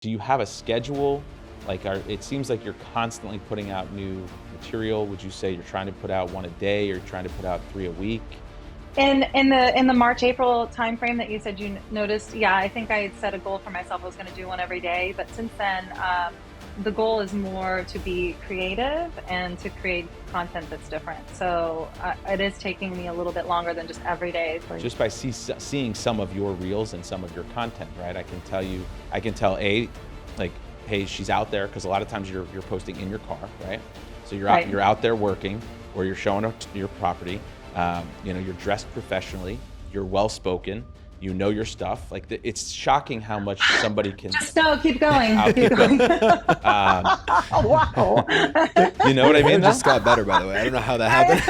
Do you have a schedule? Like, it seems like you're constantly putting out new material. Would you say you're trying to put out one a day, or you're trying to put out 3 a week? In the March-April timeframe that you said you noticed, yeah, I think I set a goal for myself. I was going to do one every day, but since then, the goal is more to be creative and to create content that's different. So it is taking me a little bit longer than just every day. Just by seeing some of your reels and some of your content, right? I can tell like, hey, she's out there, because a lot of times you're posting in your car, right? So you're out there working, or you're showing up to your property. You're dressed professionally, you're well-spoken, you know your stuff. Like, it's shocking how much somebody can. Just no, keep going. Keep going. Wow. You know what I mean? It just got better, by the way. I don't know how that happened.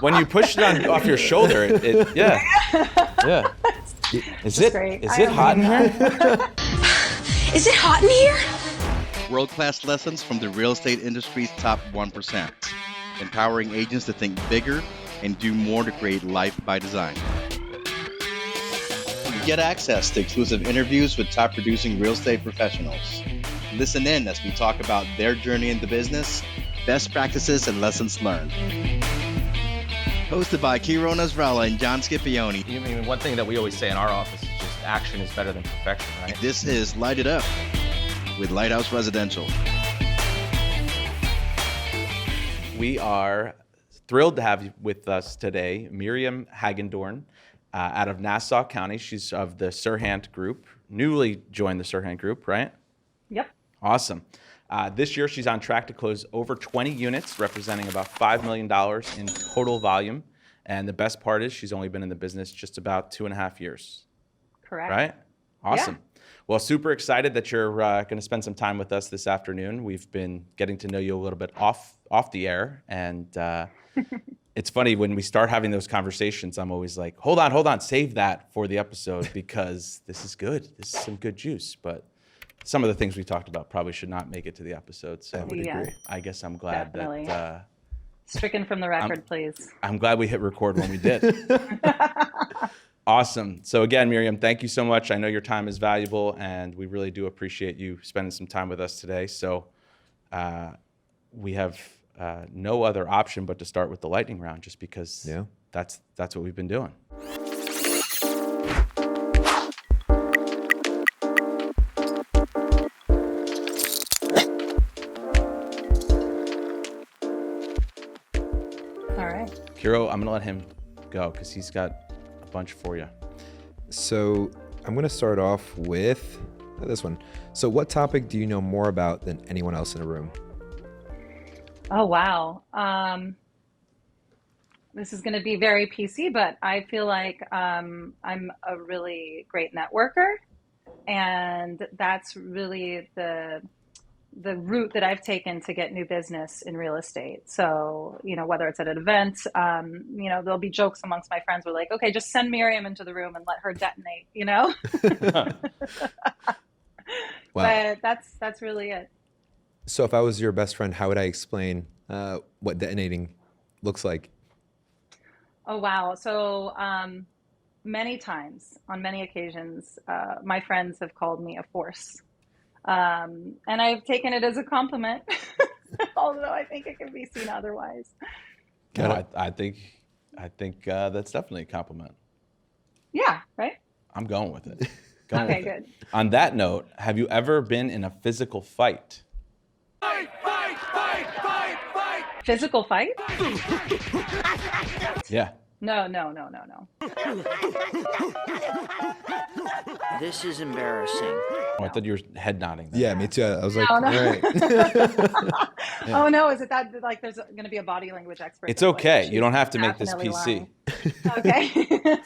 When you push it off your shoulder, yeah. Is it hot in here? Is it hot in here? World-class lessons from the real estate industry's top 1%. Empowering agents to think bigger and do more to create life by design. Get access to exclusive interviews with top producing real estate professionals. Listen in as we talk about their journey into business, best practices, and lessons learned. Hosted by KIRO, NASRALAH, and John Scipione. I mean, one thing that we always say in our office is just action is better than perfection, right? This is Light It Up with Lighthouse Residential. We are thrilled to have you with us today, Miriam Hagendorn, out of Nassau County. She's of the Serhant Group, newly joined the Serhant Group, right? Yep. Awesome. This year, she's on track to close over 20 units, representing about $5 million in total volume. And the best part is she's only been in the business just about 2.5 years. Correct. Right? Awesome. Yeah. Well, super excited that you're going to spend some time with us this afternoon. We've been getting to know you a little bit off the air, and it's funny when we start having those conversations. I'm always like, hold on, save that for the episode, because this is good. This is some good juice. But some of the things we talked about probably should not make it to the episode. So I guess I'm glad that stricken from the record, please. I'm glad we hit record when we did. Awesome. So again, Miriam, thank you so much. I know your time is valuable, and we really do appreciate you spending some time with us today. So we have no other option but to start with the lightning round, just because that's what we've been doing. All right. KIRO, I'm going to let him go because he's got a bunch for you. So I'm going to start off with this one. So what topic do you know more about than anyone else in the room? Oh, wow. This is going to be very PC, but I feel like I'm a really great networker. And that's really the route that I've taken to get new business in real estate. So, whether it's at an event, there'll be jokes amongst my friends. We're like, okay, just send Miriam into the room and let her detonate, Wow. But that's really it. So if I was your best friend, how would I explain what detonating looks like? Oh, wow. So many times, on many occasions, my friends have called me a force. And I've taken it as a compliment, although I think it can be seen otherwise. No, I think that's definitely a compliment. Yeah, right? I'm going with it. Okay, good. On that note, have you ever been in a physical fight? Fight! Physical fight? Yeah. No. This is embarrassing. Oh, I thought you were head nodding. Then. Yeah, me too. I was like, No. all right. Oh, no. Is it that, like, there's going to be a body language expert? It's okay. You don't have to make this PC. Okay.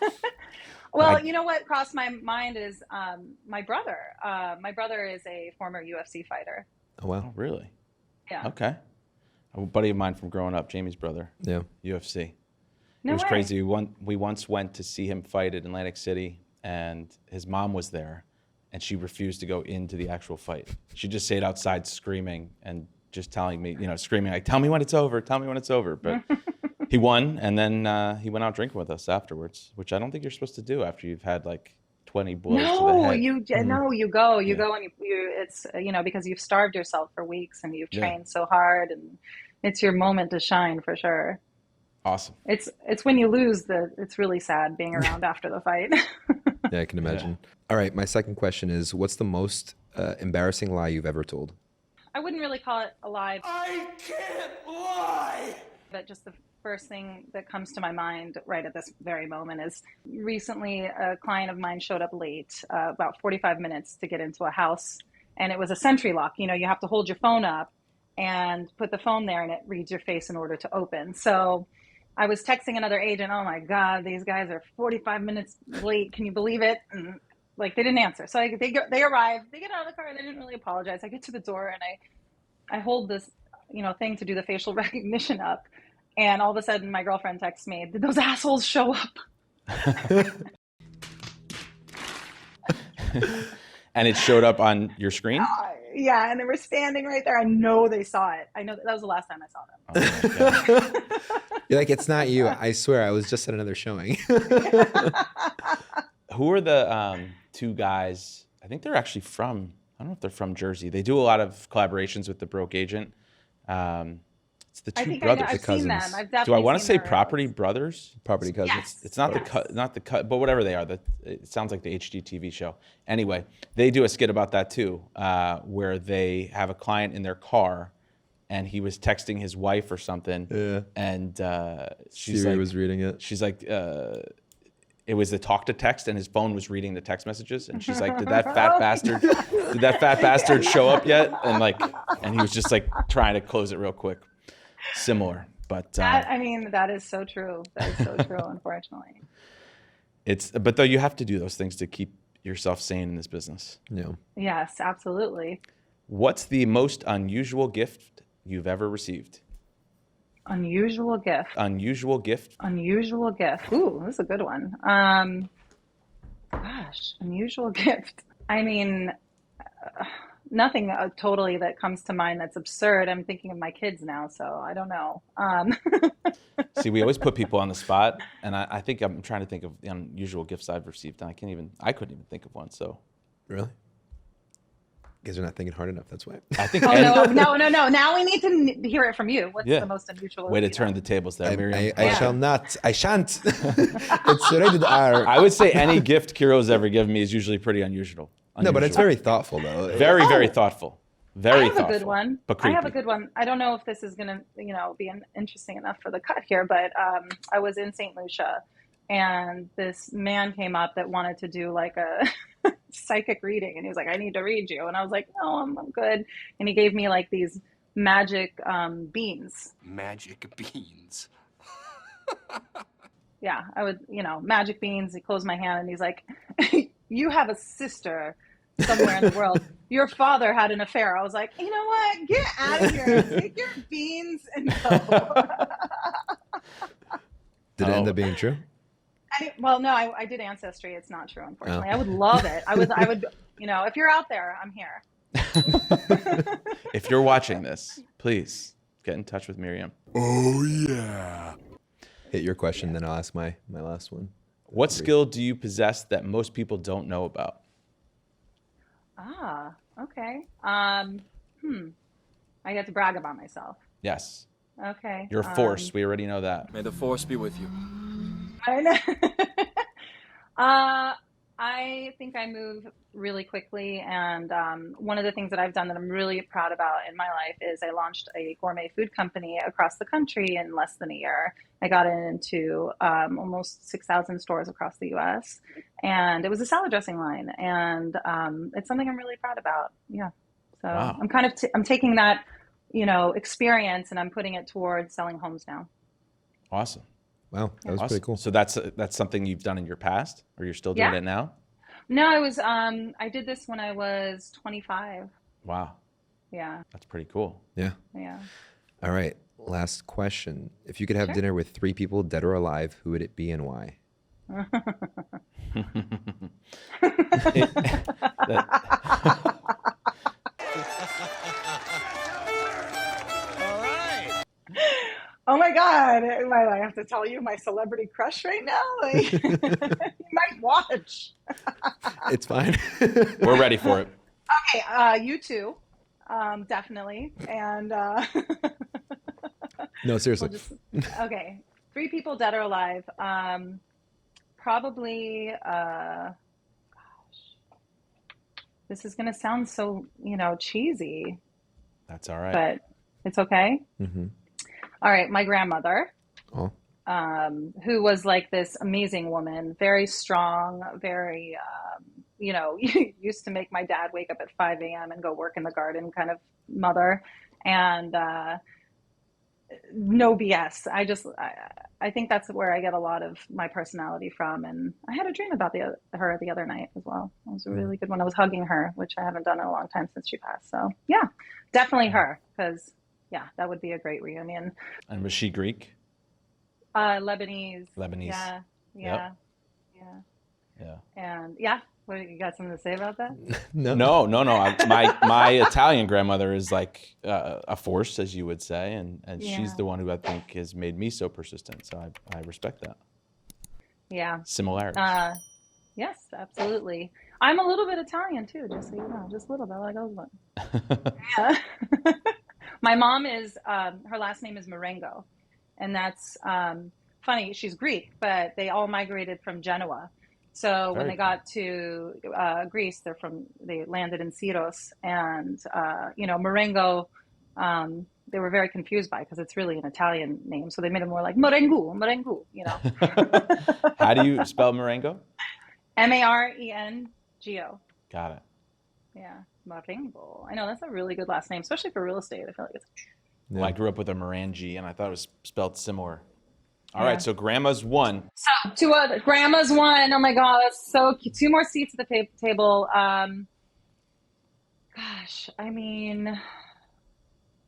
Well, you know what crossed my mind is my brother. My brother is a former UFC fighter. Oh, wow. Oh, really? Yeah. Okay. A buddy of mine from growing up, Jamie's brother. Yeah. UFC. No It was way. crazy. We once went to see him fight at Atlantic City, and his mom was there, and she refused to go into the actual fight. She just stayed outside screaming and just telling me, screaming like, tell me when it's over, tell me when it's over. But he won, and then he went out drinking with us afterwards, which I don't think you're supposed to do after you've had like 20 blows to the No, head. you go and it's, because you've starved yourself for weeks and you've trained so hard, and it's your moment to shine for sure. Awesome. It's when you lose it's really sad being around after the fight. Yeah, I can imagine. All right, my second question is, what's the most embarrassing lie you've ever told? I wouldn't really call it a lie. I can't lie! But just the first thing that comes to my mind right at this very moment is recently a client of mine showed up late, about 45 minutes to get into a house, and it was a Sentry lock. You have to hold your phone up and put the phone there, and it reads your face in order to open. So I was texting another agent, oh my God, these guys are 45 minutes late. Can you believe it? And they didn't answer. So they arrive, they get out of the car, they didn't really apologize. I get to the door and I hold this, thing to do the facial recognition up. And all of a sudden my girlfriend texts me, did those assholes show up? And it showed up on your screen? Yeah, and they were standing right there. I know they saw it. I know that was the last time I saw them. Oh, You're like, it's not you. I swear, I was just at another showing. Who are the two guys? I think they're actually from, I don't know if they're from Jersey. They do a lot of collaborations with the Broke Agent. It's the two brothers. I've seen them. I've definitely Do I want to seen say their Property reels. Brothers? Property Cousins. Yes. It's not the cut, but whatever they are. It sounds like the HGTV show. Anyway, they do a skit about that too, where they have a client in their car, and he was texting his wife or something. Yeah. And she's Siri like, was reading it. She's like, it was the talk to text, and his phone was reading the text messages. And she's like, did that fat bastard show up yet? And he was just like trying to close it real quick. Similar, but that is so true. That is so true, unfortunately. But though you have to do those things to keep yourself sane in this business. Yeah. Yes, absolutely. What's the most unusual gift you've ever received? Unusual gift. Unusual gift. Unusual gift. Ooh, that's a good one. Gosh, unusual gift. I mean, nothing totally that comes to mind that's absurd. I'm thinking of my kids now, so I don't know. See, we always put people on the spot, and I think I'm trying to think of the unusual gifts I've received, and I couldn't even think of one. So, Really? You guys are not thinking hard enough. That's why. I think. No. Now we need to hear it from you. What's the most unusual? Way to turn the tables there, Miriam. I shall not. I shan't. It's rated R. I would say any gift Kiro's ever given me is usually pretty unusual. No, but it's very thoughtful, though. Very, very thoughtful. Very thoughtful. I have a good one. But creepy. I have a good one. I don't know if this is going to, be interesting enough for the cut here, but I was in St. Lucia, and this man came up that wanted to do like a psychic reading, and he was like, I need to read you. And I was like, no, I'm good. And he gave me like these magic beans. Magic beans. Yeah, I would, magic beans. He closed my hand and he's like, you have a sister somewhere in the world. Your father had an affair. I was like, you know what? Get out of here. Take your beans and go. Did it end up being true? Well, no, I did Ancestry. It's not true, unfortunately. I would love it. I would, if you're out there, I'm here. If you're watching this, please get in touch with Miriam. Oh, yeah. Hit your question, then I'll ask my last one. What skill do you possess that most people don't know about? Okay. I get to brag about myself. Yes. Okay. You're a force. We already know that. May the force be with you. I know. I think I move really quickly, and one of the things that I've done that I'm really proud about in my life is I launched a gourmet food company across the country in less than a year. I got it into almost 6,000 stores across the U.S., and it was a salad dressing line, and it's something I'm really proud about. Yeah, so wow. I'm kind of I'm taking that experience, and I'm putting it towards selling homes now. Awesome. Wow, that was pretty cool. So that's something you've done in your past, or you're still doing it now? No, I was. I did this when I was 25. Wow. Yeah. That's pretty cool. Yeah. Yeah. All right. Last question. If you could have dinner with 3 people, dead or alive, who would it be and why? Oh my God, I have to tell you my celebrity crush right now? You might watch. It's fine. We're ready for it. Okay, you too, definitely. And No, seriously. okay, 3 people dead or alive. Probably, gosh, this is gonna sound so, cheesy, That's all right. but it's okay. Mm-hmm. All right, my grandmother, Oh, who was like this amazing woman, very strong, very, used to make my dad wake up at 5 a.m. and go work in the garden kind of mother. And no BS. I think that's where I get a lot of my personality from. And I had a dream about her the other night as well. It was a really good one. I was hugging her, which I haven't done in a long time since she passed. So yeah, definitely her, because yeah, that would be a great reunion. And was she Greek? Lebanese. Lebanese. Yeah. Yep. Yeah. And yeah, what, you got something to say about that? no. No. My Italian grandmother is like a force, as you would say, and Yeah. she's the one who I think has made me so persistent. So I respect that. Yeah. Similarities. Yes, absolutely. I'm a little bit Italian too, just so you know, just a little bit like Osborne. Yeah. My mom is, her last name is Marengo, and that's funny. She's Greek, but they all migrated from Genoa. So when Very they got to Greece, they landed in Syros, and Marengo, they were very confused by, because it's really an Italian name. So they made it more like Marengo, How do you spell Marengo? Marengo. Got it. Yeah, Marengo. I know that's a really good last name, especially for real estate. I feel like it's. Yeah. Well, I grew up with a Morangi, and I thought it was spelled similar. All Yeah. right, so grandma's 1. So 2 other grandma's 1. Oh my God, that's so cute. 2 more seats at the table. Gosh, I mean,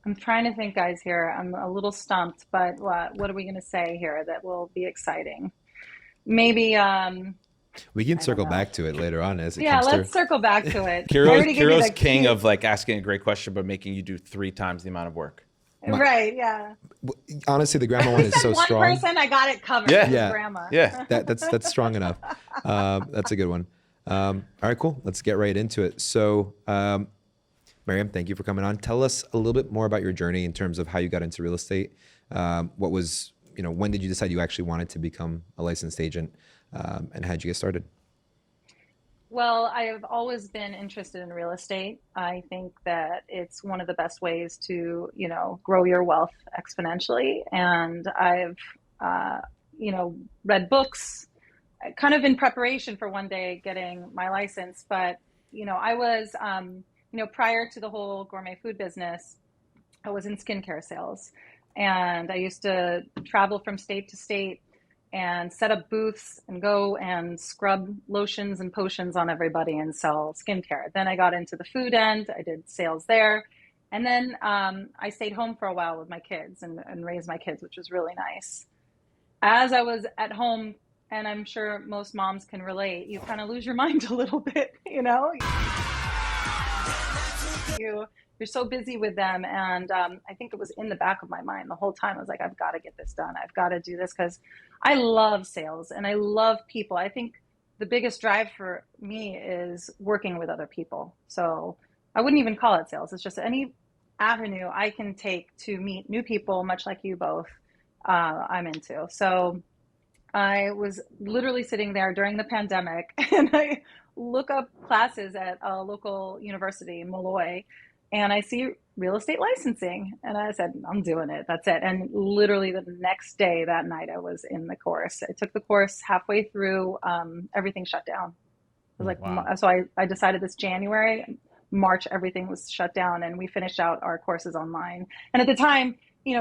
I'm trying to think, guys. Here, I'm a little stumped, but what are we going to say here that will be exciting? Maybe. We can I circle don't know. back to it later on as it Yeah, comes through. let's circle back to it. I already gave you Kiro's the king cute- of like asking a great question, but making you do 3 times the amount of work. Right, yeah. Honestly, the grandma one is so One strong. person, I got it covered. Yeah. It was Yeah. grandma. Yeah. That's strong enough. That's a good one. All right, cool. Let's get right into it. So, Miriam, thank you for coming on. Tell us a little bit more about your journey in terms of how you got into real estate. What was, when did you decide you actually wanted to become a licensed agent, and how did you get started? Well, I have always been interested in real estate. I think that it's one of the best ways to, grow your wealth exponentially. And I've, read books kind of in preparation for one day getting my license. But, I was, prior to the whole gourmet food business, I was in skincare sales. And I used to travel from state to state and set up booths and go and scrub lotions and potions on everybody and sell skincare. Then I got into the food end. I did sales there. And then I stayed home for a while with my kids and raised my kids, which was really nice. As I was at home, and I'm sure most moms can relate, you kind of lose your mind a little bit, You're so busy with them. And I think it was in the back of my mind the whole time. I was like, I've got to get this done. I've got to do this, because I love sales and I love people. I think the biggest drive for me is working with other people. So I wouldn't even call it sales. It's just any avenue I can take to meet new people, much like you both, I'm into. So I was literally sitting there during the pandemic and I look up classes at a local university in Malloy, and I see real estate licensing. And I said, I'm doing it. That's it. And literally the next day, that night, I was in the course. I took the course halfway through. Everything shut down. It was like, Wow. So I decided this January, March, everything was shut down, and we finished out our courses online. And at the time,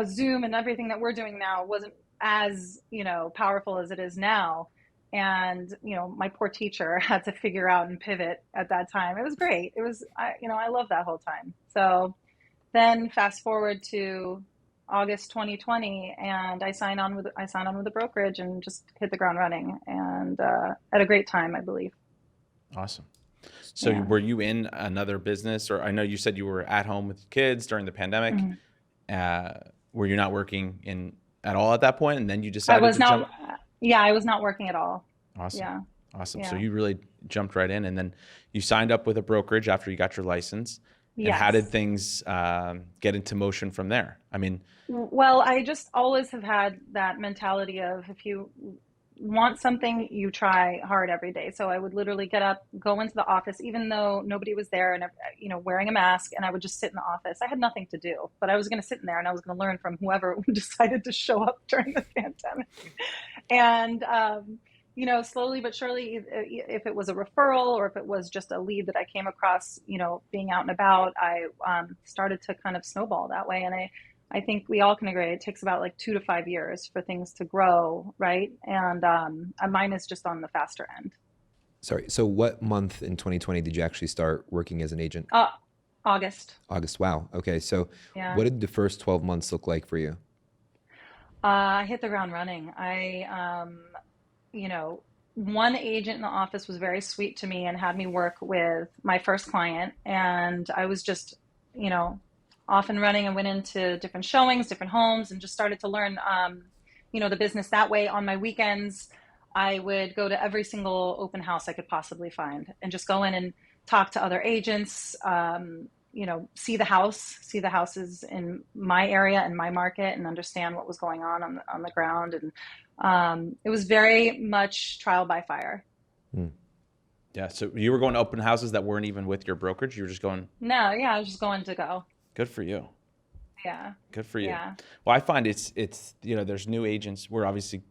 Zoom and everything that we're doing now wasn't as, powerful as it is now. And, my poor teacher had to figure out and pivot at that time. It was great. It was, I loved that whole time. So then fast forward to August 2020, and I signed on with the brokerage and just hit the ground running, and at a great time, I believe. Awesome. So Yeah. were you in another business, or I know you said you were at home with kids during the pandemic. Mm-hmm. Were you not working at all at that point? And then you I decided was to not. jump? Yeah, I was not working at all. Awesome. Yeah. Awesome. So Yeah. you really jumped right in, and then you signed up with a brokerage after you got your license. And how did Yes. things get into motion from there? I mean, Well, I just always have had that mentality of if you want something, you try hard every day. So I would literally get up, go into the office, even though nobody was there and, wearing a mask, and I would just sit in the office. I had nothing to do, but I was going to sit in there and I was going to learn from whoever decided to show up during the pandemic. And, slowly but surely, if it was a referral or if it was just a lead that I came across, being out and about, I started to kind of snowball that way. And I think we all can agree it takes about like 2 to 5 years for things to grow, right? And mine is just on the faster end. Sorry. So what month in 2020 did you actually start working as an agent? August. August. Wow. Okay. So Yeah. what did the first 12 months look like for you? I hit the ground running. One agent in the office was very sweet to me and had me work with my first client. And I was just, off and running and went into different showings, different homes, and just started to learn, the business that way. On my weekends, I would go to every single open house I could possibly find and just go in and talk to other agents, see the houses in my area and my market and understand what was going on the ground. And it was very much trial by fire. Yeah. So you were going to open houses that weren't even with your brokerage. You were just going. No, yeah, I was just going to go. Good for you. Yeah. Good for you. Yeah. Well, I find it's there's new agents. We're obviously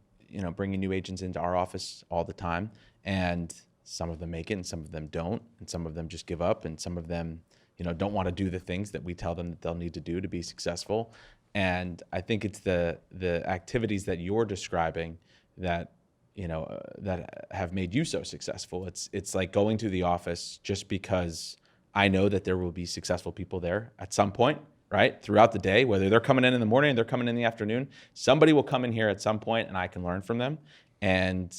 bringing new agents into our office all the time, and some of them make it, and some of them don't, and some of them just give up, and some of them don't want to do the things that we tell them that they'll need to do to be successful. And I think it's the activities that you're describing that that have made you so successful. It's like going to the office just because I know that there will be successful people there at some point, right? Throughout the day, whether they're coming in the morning, they're coming in the afternoon, somebody will come in here at some point and I can learn from them and,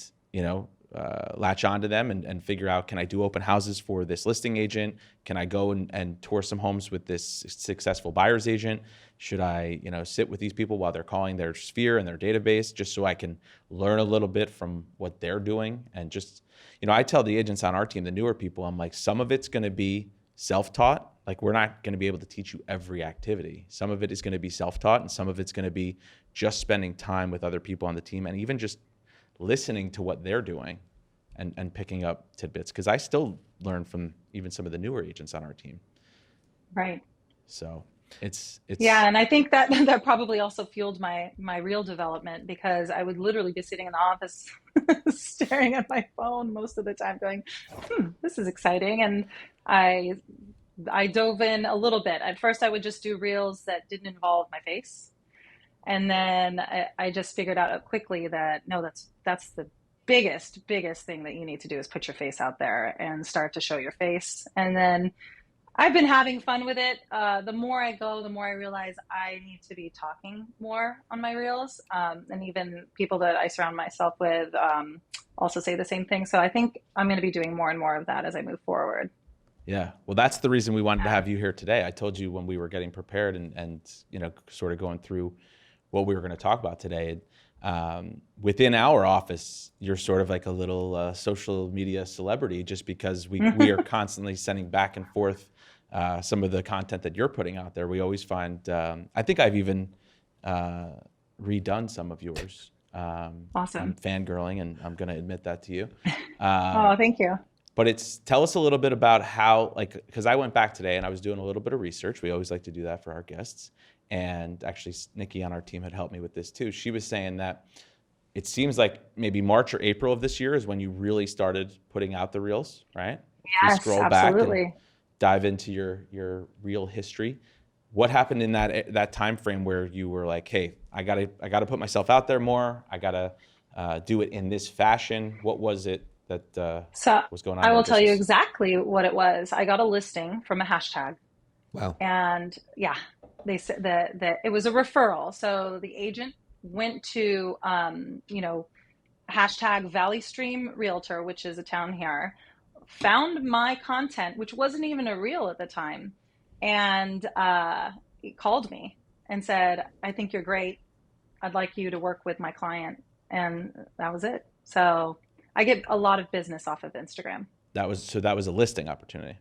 latch on to them and figure out, can I do open houses for this listing agent? Can I go and tour some homes with this successful buyer's agent? Should I, sit with these people while they're calling their sphere and their database just so I can learn a little bit from what they're doing? And just, I tell the agents on our team, the newer people, I'm like, some of it's going to be self-taught. Like, we're not going to be able to teach you every activity. Some of it is going to be self-taught, and some of it's going to be just spending time with other people on the team and even just listening to what they're doing and picking up tidbits. Because I still learn from even some of the newer agents on our team. Right. So it's yeah, and I think that probably also fueled my real development, because I would literally be sitting in the office staring at my phone most of the time going, this is exciting. And I dove in a little bit. At first, I would just do reels that didn't involve my face. And then I just figured out quickly that, no, that's the biggest thing that you need to do is put your face out there and start to show your face. And then I've been having fun with it. The more I go, the more I realize I need to be talking more on my reels. And even people that I surround myself with also say the same thing. So I think I'm going to be doing more and more of that as I move forward. Yeah. Well, that's the reason we wanted to have you here today. I told you when we were getting prepared and sort of going through what we were going to talk about today. Within our office, you're sort of like a little social media celebrity, just because we are constantly sending back and forth some of the content that you're putting out there. We always find, I think I've even redone some of yours. Awesome. I'm fangirling, and I'm going to admit that to you. Oh, thank you. But tell us a little bit about how, because I went back today and I was doing a little bit of research. We always like to do that for our guests. And actually, Nikki on our team had helped me with this too. She was saying that it seems like maybe March or April of this year is when you really started putting out the reels, right? Yes, you scroll absolutely. back and dive into your reel history. What happened in that time frame where you were like, hey, I gotta put myself out there more. I gotta do it in this fashion. What was it that was going on? I will tell you exactly what it was. I got a listing from a hashtag. Wow. And yeah, they said that it was a referral. So the agent went to, hashtag Valley Stream Realtor, which is a town here, found my content, which wasn't even a reel at the time. And he called me and said, I think you're great. I'd like you to work with my client. And that was it. So I get a lot of business off of Instagram. That was a listing opportunity.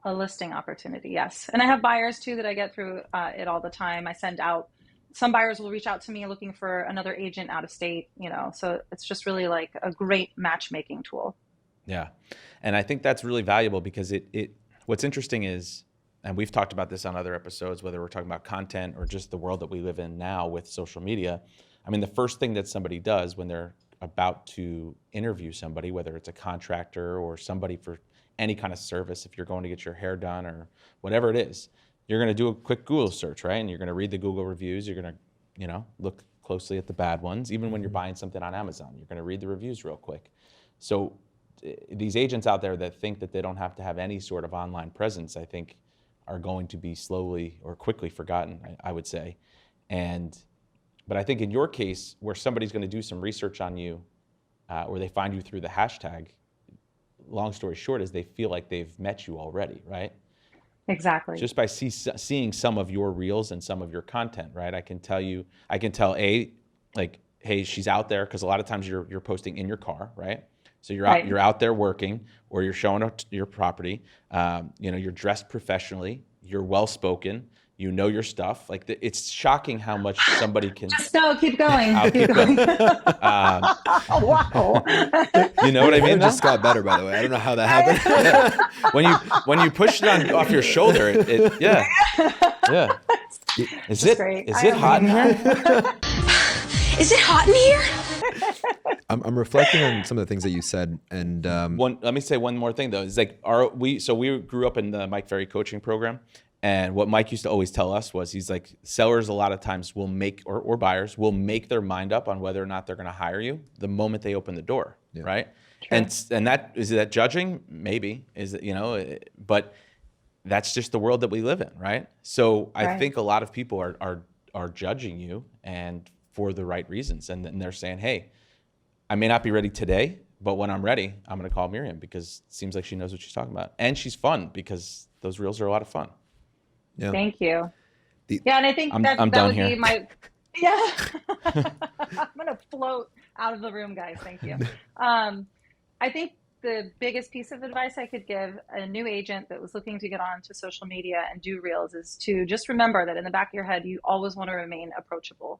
A listing opportunity, yes. And I have buyers too that I get through it all the time. I send out, some buyers will reach out to me looking for another agent out of state, you know, so it's just really like a great matchmaking tool. Yeah. And I think that's really valuable because what's interesting is, and we've talked about this on other episodes, whether we're talking about content or just the world that we live in now with social media. I mean, the first thing that somebody does when they're about to interview somebody, whether it's a contractor or somebody for any kind of service, if you're going to get your hair done or whatever it is, you're going to do a quick Google search, right? And you're going to read the Google reviews. You're going to, you know, look closely at the bad ones. Even when you're buying something on Amazon, you're going to read the reviews real quick. So these agents out there that think that they don't have to have any sort of online presence, I think are going to be slowly or quickly forgotten, I would say. But I think in your case, where somebody's going to do some research on you, or they find you through the hashtag, long story short is they feel like they've met you already, right? Exactly. Just by seeing some of your reels and some of your content, right? I can tell like, hey, she's out there, because a lot of times you're posting in your car, right? So you're out there working, or you're showing up your property. You know, you're dressed professionally, you're well spoken, you know your stuff. Like it's shocking how much somebody can. Just no, keep going. Keep going. Wow. You know what I mean? It just got better, by the way. I don't know how that happened. when you push it off your shoulder, yeah. Is it hot in here? Is it hot in here? I'm reflecting on some of the things that you said, and let me say one more thing though. It's like we grew up in the Mike Ferry coaching program, and what Mike used to always tell us was he's like, sellers a lot of times will make or buyers will make their mind up on whether or not they're going to hire you the moment they open the door, right? True. And that is that judging? Maybe is it, you know, but that's just the world that we live in, right? So I think a lot of people are judging you, and for the right reasons, and then they're saying, hey, I may not be ready today, but when I'm ready, I'm going to call Miriam because it seems like she knows what she's talking about. And she's fun because those reels are a lot of fun. Yeah. Thank you. And I think I'm that done would here. be my, yeah. I'm going to float out of the room, guys. Thank you. I think the biggest piece of advice I could give a new agent that was looking to get onto social media and do reels is to just remember that in the back of your head, you always want to remain approachable.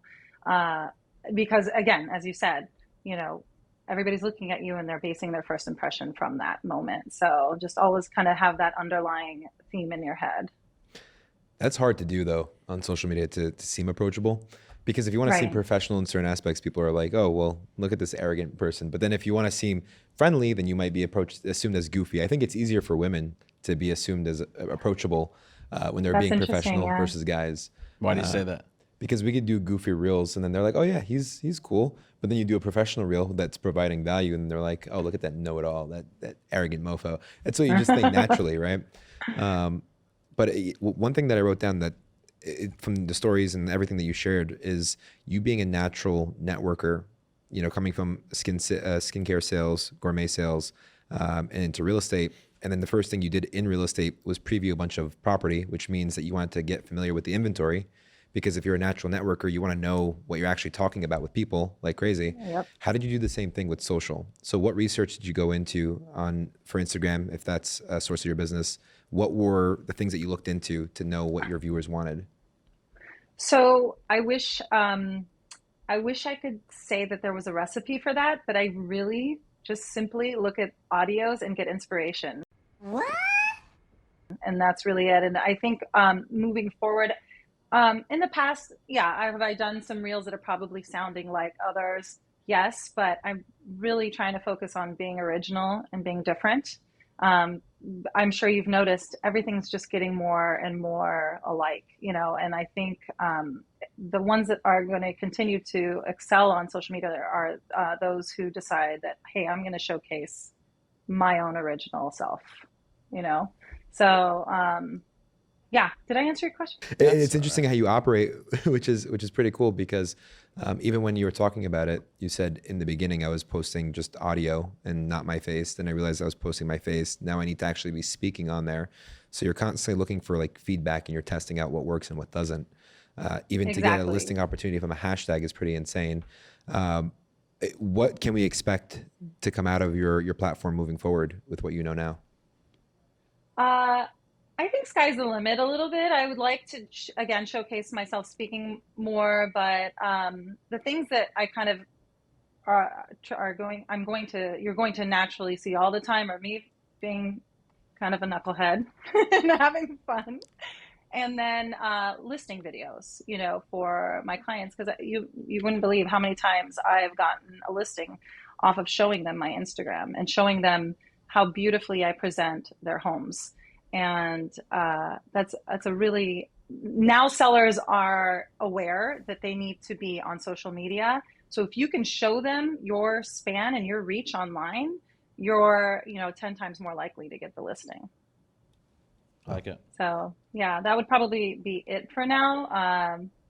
Because again, as you said, you know, everybody's looking at you and they're basing their first impression from that moment. So just always kind of have that underlying theme in your head. That's hard to do though on social media to seem approachable, because if you want to seem professional in certain aspects, people are like, oh, well, look at this arrogant person. But then if you want to seem friendly, then you might be assumed as goofy. I think it's easier for women to be assumed as approachable when they're being professional versus guys. Why do you say that? Because we could do goofy reels and then they're like, oh yeah, he's cool. But then you do a professional reel that's providing value and they're like, oh, look at that know-it-all, that arrogant mofo. That's what you just think naturally, right? But one thing that I wrote down that from the stories and everything that you shared is you being a natural networker, you know, coming from skincare sales, gourmet sales, and into real estate. And then the first thing you did in real estate was preview a bunch of property, which means that you wanted to get familiar with the inventory. Because if you're a natural networker, you want to know what you're actually talking about with people like crazy. Yep. How did you do the same thing with social? So what research did you go into for Instagram, if that's a source of your business? What were the things that you looked into to know what your viewers wanted? So I wish I could say that there was a recipe for that, but I really just simply look at audios and get inspiration. What? And that's really it. And I think moving forward, in the past, have I done some reels that are probably sounding like others? Yes, but I'm really trying to focus on being original and being different. I'm sure you've noticed everything's just getting more and more alike, you know, and I think the ones that are going to continue to excel on social media are those who decide that, hey, I'm going to showcase my own original self, you know? So, did I answer your question? It's interesting how you operate, which is pretty cool because even when you were talking about it, you said in the beginning I was posting just audio and not my face. Then I realized I was posting my face. Now I need to actually be speaking on there. So you're constantly looking for like feedback and you're testing out what works and what doesn't. Even to get a listing opportunity from a hashtag is pretty insane. What can we expect to come out of your platform moving forward with what you know now? I think sky's the limit a little bit. I would like to, again, showcase myself speaking more, but the things that I kind of you're going to naturally see all the time are me being kind of a knucklehead and having fun. And then listing videos, for my clients, because you wouldn't believe how many times I've gotten a listing off of showing them my Instagram and showing them how beautifully I present their homes. And that's a really, now sellers are aware that they need to be on social media. So if you can show them your span and your reach online, you're 10 times more likely to get the listing. I like it. So yeah, that would probably be it for now.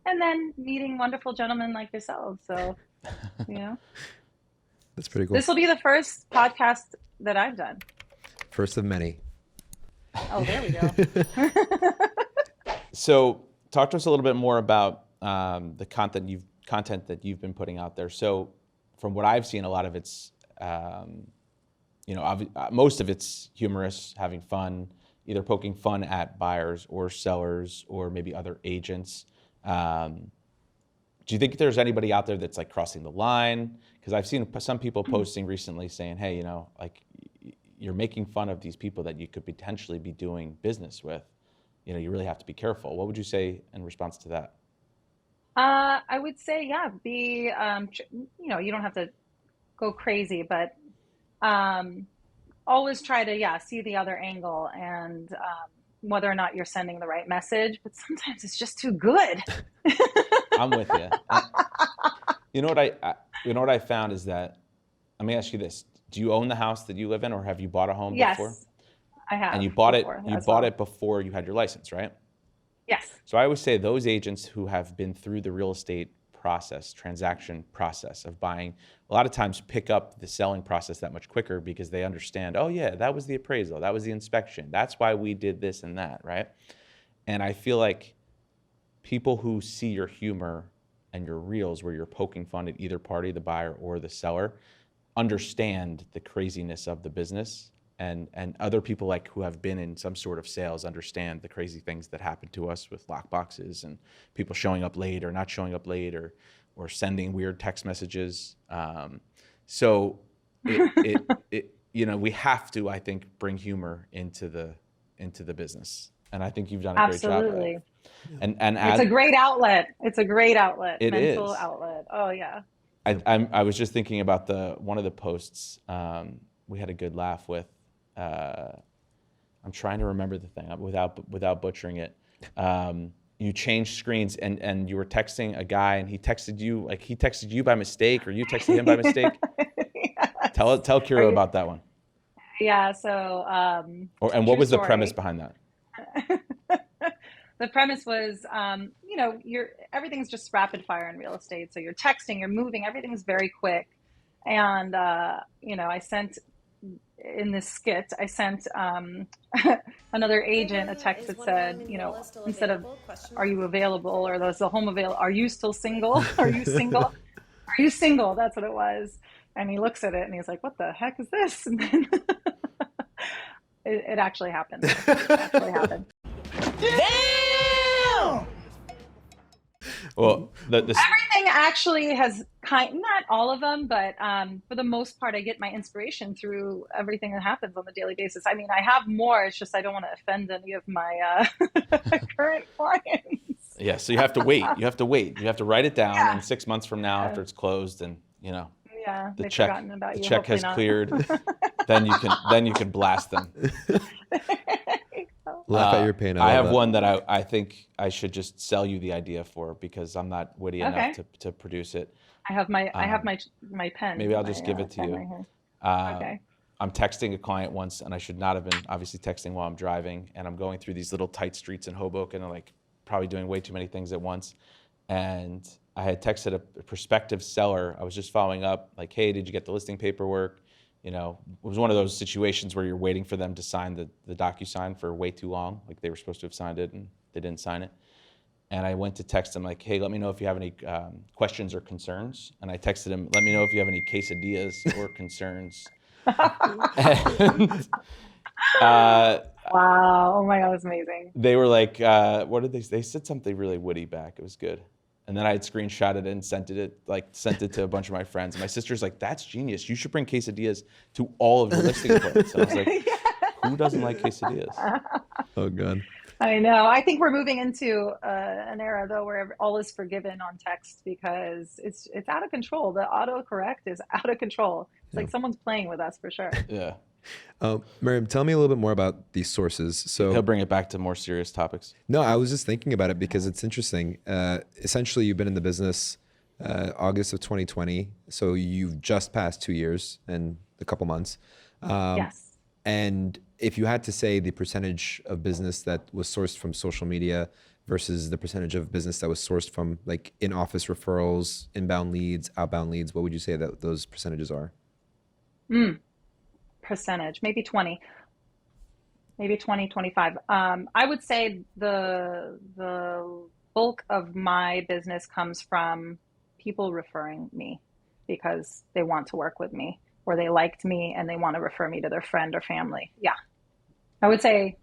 And then meeting wonderful gentlemen like yourselves. So, That's pretty cool. This will be the first podcast that I've done. First of many. Oh, there we go. So talk to us a little bit more about the content that you've been putting out there. So from what I've seen, a lot of it's, most of it's humorous, having fun, either poking fun at buyers or sellers or maybe other agents. Do you think there's anybody out there that's like crossing the line? Because I've seen some people posting recently saying, hey, you're making fun of these people that you could potentially be doing business with. You really have to be careful. What would you say in response to that? I would say, yeah, be, you don't have to go crazy, but always try to, see the other angle and whether or not you're sending the right message. But sometimes it's just too good. I'm with you. You know what I found is that, let me ask you this. Do you own the house that you live in, or have you bought a home before? Yes, I have. And you bought it before you had your license, right? Yes. So I always say those agents who have been through the real estate transaction process of buying, a lot of times pick up the selling process that much quicker because they understand, oh yeah, that was the appraisal, that was the inspection, that's why we did this and that, right? And I feel like people who see your humor and your reels where you're poking fun at either party, the buyer or the seller, understand the craziness of the business. And other people like who have been in some sort of sales understand the crazy things that happen to us with lockboxes and people showing up late or not showing up late or sending weird text messages. So we have to, I think, bring humor into the business. And I think you've done a great job at it. And it's a great outlet. It's a great outlet. Mental outlet. Oh yeah. I was just thinking about one of the posts we had a good laugh with. I'm trying to remember the thing without butchering it. You changed screens and you were texting a guy and he texted you by mistake, or you texted him by mistake. Yes. Tell KIRO about that one. Yeah. So. And what was the premise behind that? The premise was, everything's just rapid fire in real estate. So you're texting, you're moving, everything's very quick. And, I sent in this skit, another agent a text that said, instead of, are you available? Or was the home available? Are you still single? Are you single? Are you single? That's what it was. And he looks at it and he's like, what the heck is this? And then it actually happened. Damn! Well, everything actually has not all of them, but for the most part, I get my inspiration through everything that happens on the daily basis. I mean, I have more. It's just I don't want to offend any of my current clients. Yeah, so you have to wait. You have to write it down, and 6 months from now, after it's closed, and the check has cleared, then you can blast them. Laugh at your pain. I have one that I think I should just sell you the idea for because I'm not witty enough to produce it. I have my pen. Maybe I'll just give it to you. Right okay. I'm texting a client once, and I should not have been obviously texting while I'm driving, and I'm going through these little tight streets in Hoboken and like probably doing way too many things at once. And I had texted a prospective seller. I was just following up, like, hey, did you get the listing paperwork? It was one of those situations where you're waiting for them to sign the DocuSign for way too long. Like they were supposed to have signed it and they didn't sign it. And I went to text him like, hey, let me know if you have any questions or concerns. And I texted him, let me know if you have any quesadillas or concerns. And, Wow. Oh my God, that's amazing. they were like, what did they said something really witty back. It was good. And then I had screenshotted it and sent it to a bunch of my friends. And my sister's like, that's genius. You should bring quesadillas to all of your listing appointments. And I was like, who doesn't like quesadillas? Oh God. I know. I think we're moving into an era though where all is forgiven on text because it's out of control. The autocorrect is out of control. It's like someone's playing with us for sure. Yeah. Miriam, tell me a little bit more about these sources. So He'll bring it back to more serious topics. no, I was just thinking about it because it's interesting. Essentially, you've been in the business August of 2020, so you've just passed 2 years and a couple months. Yes. And if you had to say the percentage of business that was sourced from social media versus the percentage of business that was sourced from like in-office referrals, inbound leads, outbound leads, what would you say that those percentages are? Percentage, maybe 20, maybe 20, 25. I would say the bulk of my business comes from people referring me because they want to work with me or they liked me and they want to refer me to their friend or family. Yeah. I would say,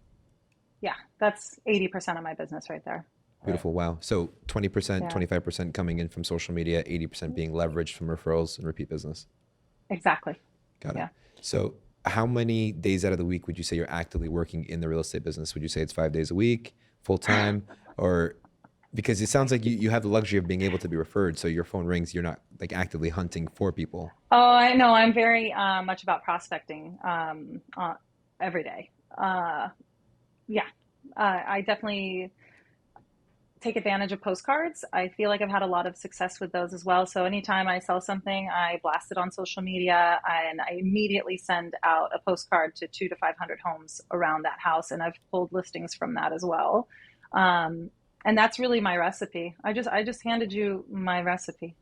yeah, that's 80% of my business right there. Beautiful. Wow. So 20%, Yeah. 25% coming in from social media, 80% being leveraged from referrals and repeat business. Exactly. Got it. Yeah. So how many days out of the week would you say you're actively working in the real estate business? Would you say it's 5 days a week, full time, or because it sounds like you have the luxury of being able to be referred. So your phone rings, you're not like actively hunting for people. Oh, I know. I'm very much about prospecting every day. Yeah, I definitely take advantage of postcards. I feel like I've had a lot of success with those as well. So anytime I sell something, I blast it on social media and I immediately send out a postcard to 200 to 500 homes around that house. And I've pulled listings from that as well. And that's really my recipe. I just handed you my recipe.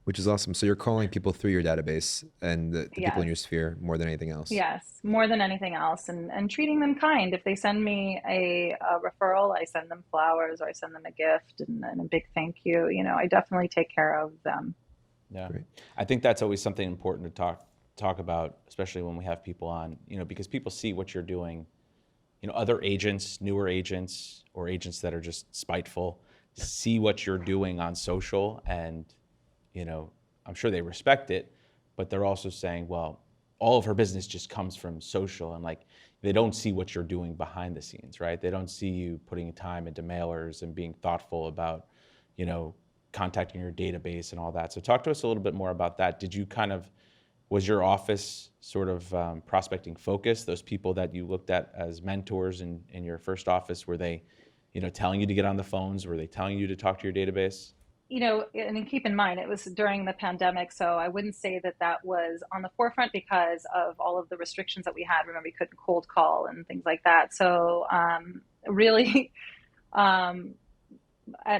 Which is awesome. So you're calling people through your database and the people in Yes. your sphere more than anything else. Yes, more than anything else, and treating them kind. If they send me a referral, I send them flowers or I send them a gift and a big thank you. You know, I definitely take care of them. Yeah. Great. I think that's always something important to talk about, especially when we have people on, because people see what you're doing. Other agents, newer agents, or agents that are just spiteful, see what you're doing on social and, I'm sure they respect it, but they're also saying, well, all of her business just comes from social, and like they don't see what you're doing behind the scenes, right? They don't see you putting time into mailers and being thoughtful about, contacting your database and all that. So talk to us a little bit more about that. Did you was your office sort of prospecting focused? Those people that you looked at as mentors in your first office, were they, telling you to get on the phones? Were they telling you to talk to your database? And keep in mind, it was during the pandemic, so I wouldn't say that was on the forefront because of all of the restrictions that we had. Remember, we couldn't cold call and things like that. So really, at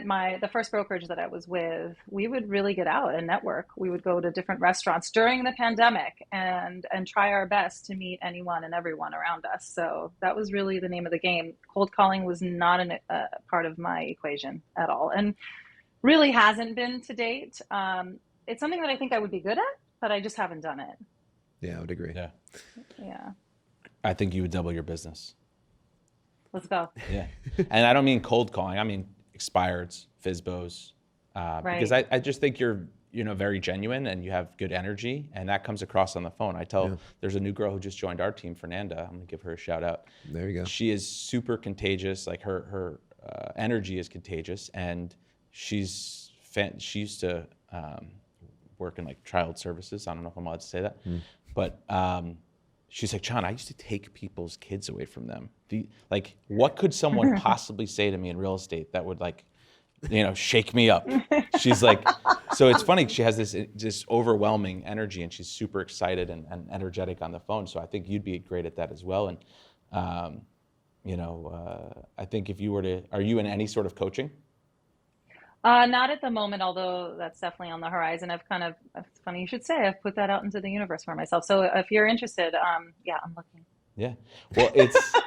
the first brokerage that I was with, we would really get out and network. We would go to different restaurants during the pandemic and try our best to meet anyone and everyone around us. So that was really the name of the game. Cold calling was not a part of my equation at all. And really hasn't been to date. It's something that I think I would be good at, but I just haven't done it. Yeah, I would agree. Yeah. Yeah. I think you would double your business. Let's go. Yeah. And I don't mean cold calling. I mean expireds, FSBOs. Right. Because I just think you're, very genuine and you have good energy, and that comes across on the phone. There's a new girl who just joined our team, Fernanda. I'm gonna give her a shout out. There you go. She is super contagious. Like her energy is contagious, and she used to work in like child services. I don't know if I'm allowed to say that, but she's like, John, I used to take people's kids away from them. What could someone possibly say to me in real estate that would shake me up? She's like, so it's funny. She has this overwhelming energy, and she's super excited and energetic on the phone. So I think you'd be great at that as well. And I think if you were to, are you in any sort of coaching? Not at the moment, although that's definitely on the horizon. It's funny you should say, I've put that out into the universe for myself. So if you're interested, yeah, I'm looking. Yeah. Well,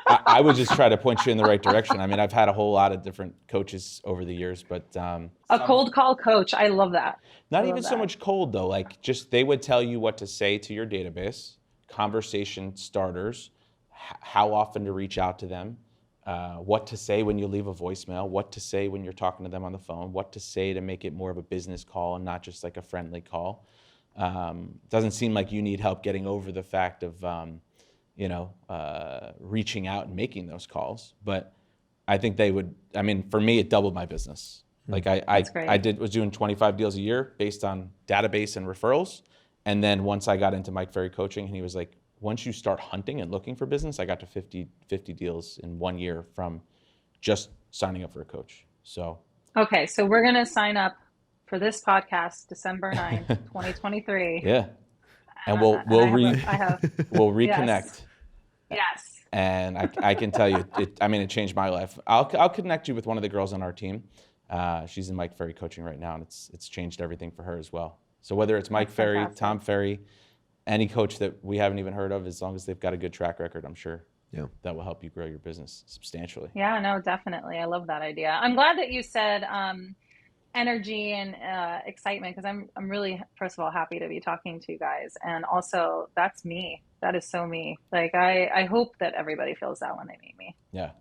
I would just try to point you in the right direction. I mean, I've had a whole lot of different coaches over the years, but A cold call coach. I love that. I not love even so that. much cold though. Like just they would tell you what to say to your database, conversation starters, how often to reach out to them, what to say when you leave a voicemail, what to say when you're talking to them on the phone, what to say to make it more of a business call and not just like a friendly call. Doesn't seem like you need help getting over the fact of reaching out and making those calls. But I think they would, I mean, for me, it doubled my business. Like That's great. I was doing 25 deals a year based on database and referrals. And then once I got into Mike Ferry coaching, and he was like, once you start hunting and looking for business, I got to 50 deals in 1 year from just signing up for a coach. So. Okay. So we're going to sign up for this podcast, December 9th, 2023. Yeah. And I we'll reconnect. Yes. And I can tell you, it changed my life. I'll connect you with one of the girls on our team. She's in Mike Ferry coaching right now, and it's changed everything for her as well. So whether it's Mike Ferry, fantastic. Tom Ferry, any coach that we haven't even heard of, as long as they've got a good track record, I'm sure that will help you grow your business substantially. Yeah, no, definitely. I love that idea. I'm glad that you said energy and excitement, because I'm really, first of all, happy to be talking to you guys. And also, that's me. That is so me. Like, I hope that everybody feels that when they meet me. Yeah.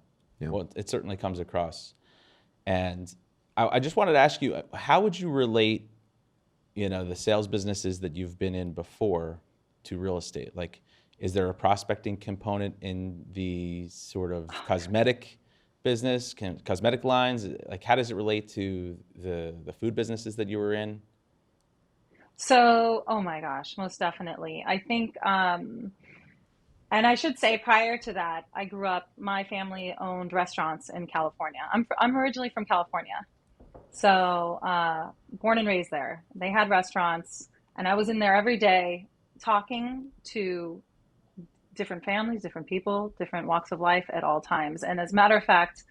Well, it certainly comes across. And I just wanted to ask you, how would you relate, the sales businesses that you've been in before to real estate? Like, is there a prospecting component in the sort of cosmetic business, cosmetic lines? Like, how does it relate to the food businesses that you were in? So, oh my gosh, most definitely. I think, and I should say prior to that, I grew up, my family owned restaurants in California. I'm originally from California. So, born and raised there. They had restaurants, and I was in there every day talking to different families, different people, different walks of life at all times. And as a matter of fact,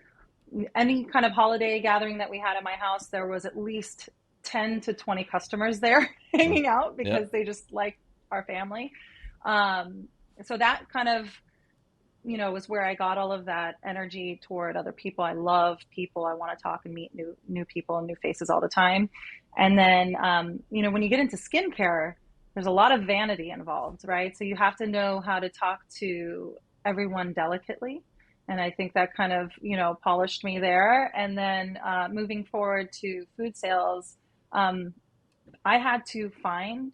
any kind of holiday gathering that we had at my house, there was at least 10 to 20 customers there hanging out because they just like our family. So that kind of, was where I got all of that energy toward other people. I love people. I want to talk and meet new people and new faces all the time. And then, when you get into skincare, there's a lot of vanity involved, right? So you have to know how to talk to everyone delicately. And I think that kind of, polished me there. And then moving forward to food sales, I had to find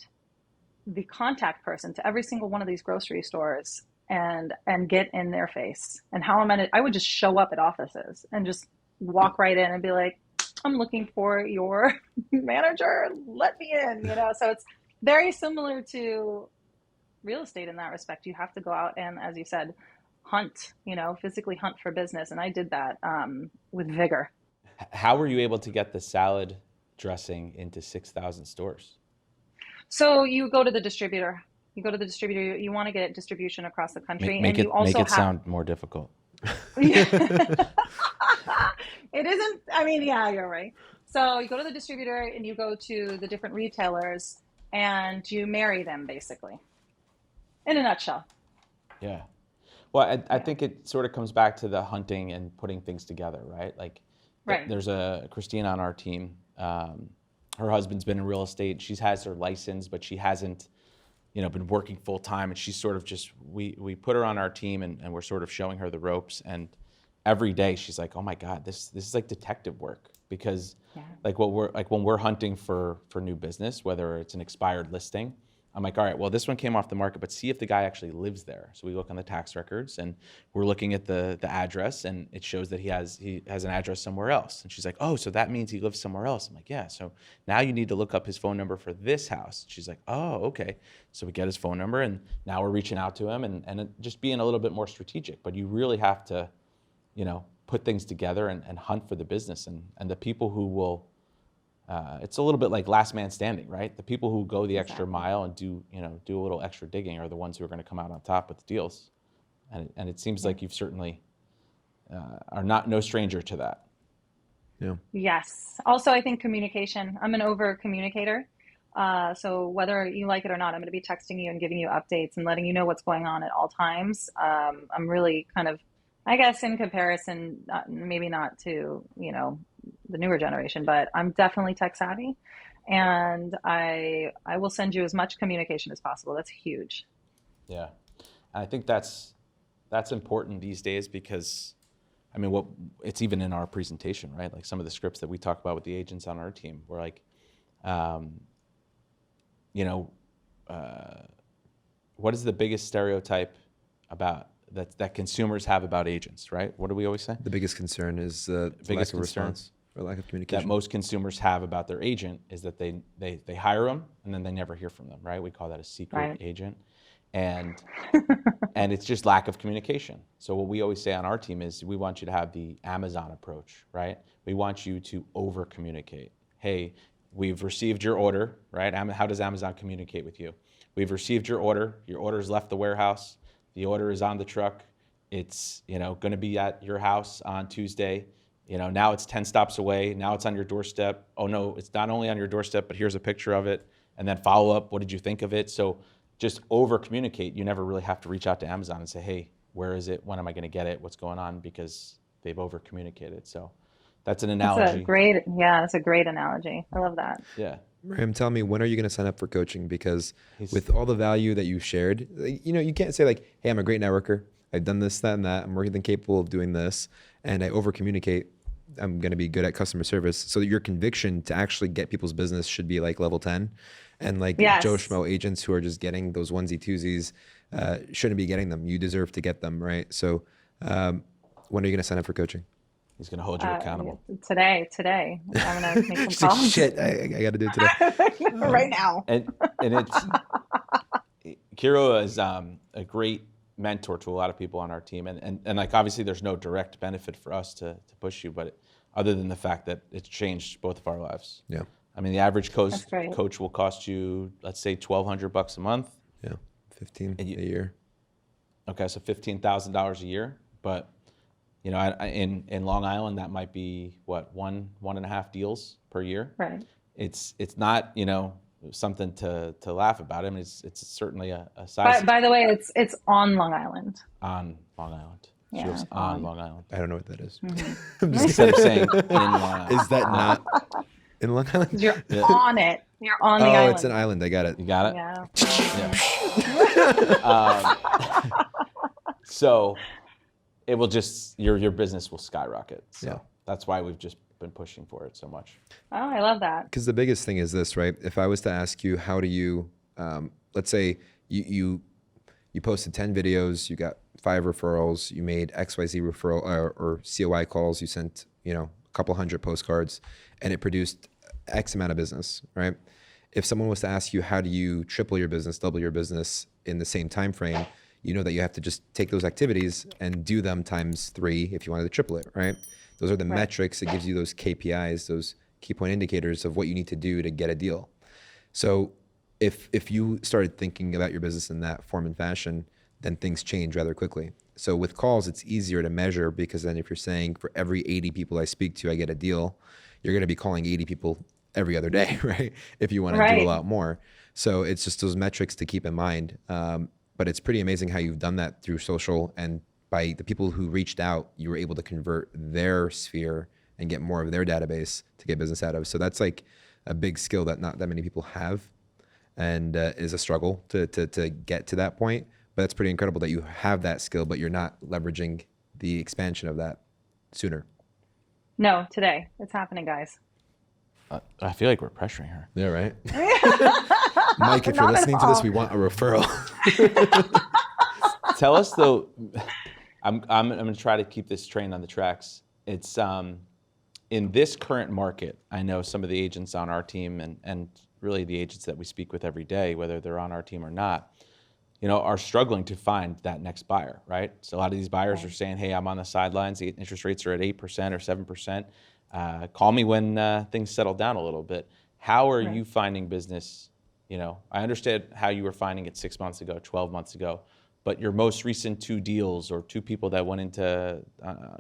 the contact person to every single one of these grocery stores and get in their face. And I would just show up at offices and just walk right in and be like, I'm looking for your manager. Let me in, So it's very similar to real estate in that respect. You have to go out and, as you said, hunt, physically hunt for business. And I did that with vigor. How were you able to get the salad dressing into 6,000 stores? So you go to the distributor. You want to get distribution across the country. Make it sound more difficult. It isn't. I mean, yeah, you're right. So you go to the distributor and you go to the different retailers and you marry them, basically, in a nutshell. Yeah. Well, I think it sort of comes back to the hunting and putting things together, right? Like, there's a Christina on our team. Her husband's been in real estate. She has her license, but she hasn't, been working full time. And she's sort of just, we put her on our team and we're sort of showing her the ropes. And every day she's like, oh my God, this is like detective work. Because when we're hunting for new business, whether it's an expired listing, I'm like, all right, well, this one came off the market, but see if the guy actually lives there. So we look on the tax records and we're looking at the address, and it shows that he has an address somewhere else. And she's like, oh, so that means he lives somewhere else. I'm like, yeah. So now you need to look up his phone number for this house. She's like, oh, okay. So we get his phone number, and now we're reaching out to him and just being a little bit more strategic. But you really have to, put things together and hunt for the business and the people who will. It's a little bit like last man standing, right? The people who go the extra mile and do a little extra digging are the ones who are going to come out on top with the deals. And it seems like you've certainly are no stranger to that. Yeah. Yes. Also, I think communication. I'm an over communicator. So whether you like it or not, I'm going to be texting you and giving you updates and letting you know what's going on at all times. I'm really kind of, I guess, in comparison, maybe not to, the newer generation, but I'm definitely tech savvy, and I will send you as much communication as possible. That's huge. Yeah, and I think that's important these days because, I mean, it's even in our presentation, right? Like some of the scripts that we talk about with the agents on our team, we're like, what is the biggest stereotype about that consumers have about agents, right? What do we always say? The biggest concern is the lack of response or lack of communication. That most consumers have about their agent is that they hire them and then they never hear from them, right? We call that a secret agent. And it's just lack of communication. So what we always say on our team is we want you to have the Amazon approach, right? We want you to over communicate. Hey, we've received your order, right? How does Amazon communicate with you? We've received your order's left the warehouse, the order is on the truck, it's going to be at your house on Tuesday. Now it's 10 stops away, now it's on your doorstep. Oh no, it's not only on your doorstep, but here's a picture of it. And then follow up, what did you think of it? So just over communicate. You never really have to reach out to Amazon and say, hey, where is it? When am I going to get it? What's going on? Because they've over communicated. So that's an analogy. That's a great analogy. I love that. Yeah. Miriam, tell me, when are you going to sign up for coaching? Because with all the value that you've shared, you can't say like, hey, I'm a great networker. I've done this, that, and that. I'm more than capable of doing this. And I over communicate. I'm going to be good at customer service. So your conviction to actually get people's business should be like level 10. And like Joe Schmo agents who are just getting those onesie twosies shouldn't be getting them. You deserve to get them, right? So when are you going to sign up for coaching? He's going to hold you accountable. Today. I'm going to make some calls. Shit, I got to do it today. Right now. And it's, KIRO is a great mentor to a lot of people on our team. And like, obviously there's no direct benefit for us to push you, but other than the fact that it's changed both of our lives. Yeah. I mean, the average coach will cost you, let's say, $1,200 a month. Yeah, 15 a year. Okay, so $15,000 a year. But in Long Island, that might be what, one and a half deals per year. Right. It's not something to laugh about. I mean, it's certainly a size. By the way, it's on Long Island. On Long Island. Yeah, She was on Long Island. I don't know what that is. Mm-hmm. Instead of saying in Long Island. Is that not in Long Island? You're on it. You're on the island. Oh, it's an island. I got it. You got it? Yeah. So it will just, your business will skyrocket. So Yeah. that's why we've just been pushing for it so much. Oh, I love that. Because the biggest thing is this, right? If I was to ask you, how do you, let's say you posted 10 videos, you got 5 referrals, you made XYZ referral or COI calls, you sent, a couple hundred postcards, and it produced X amount of business, right? If someone was to ask you, how do you triple your business, double your business in the same time frame, you know that you have to just take those activities and do them times 3 if you wanted to triple it, right? Those are the metrics. It gives you those KPIs, those key point indicators of what you need to do to get a deal. So if you started thinking about your business in that form and fashion, then things change rather quickly. So with calls, it's easier to measure because then if you're saying for every 80 people I speak to, I get a deal, you're going to be calling 80 people every other day, right? If you want to do a lot more. So it's just those metrics to keep in mind. But it's pretty amazing how you've done that through social, and by the people who reached out, you were able to convert their sphere and get more of their database to get business out of. So that's like a big skill that not that many people have, and is a struggle to get to that point. But it's pretty incredible that you have that skill, but you're not leveraging the expansion of that sooner. No, today. It's happening, guys. I feel like we're pressuring her. Yeah, right? Mike, if you're listening to this, we want a referral. Tell us though, I'm going to try to keep this train on the tracks. It's in this current market, I know some of the agents on our team and really the agents that we speak with every day, whether they're on our team or not, are struggling to find that next buyer, right? So a lot of these buyers are saying, hey, I'm on the sidelines. The interest rates are at 8% or 7%. Call me when things settle down a little bit. How are you finding business? I understand how you were finding it 6 months ago, 12 months ago, but your most recent 2 deals or 2 people that went into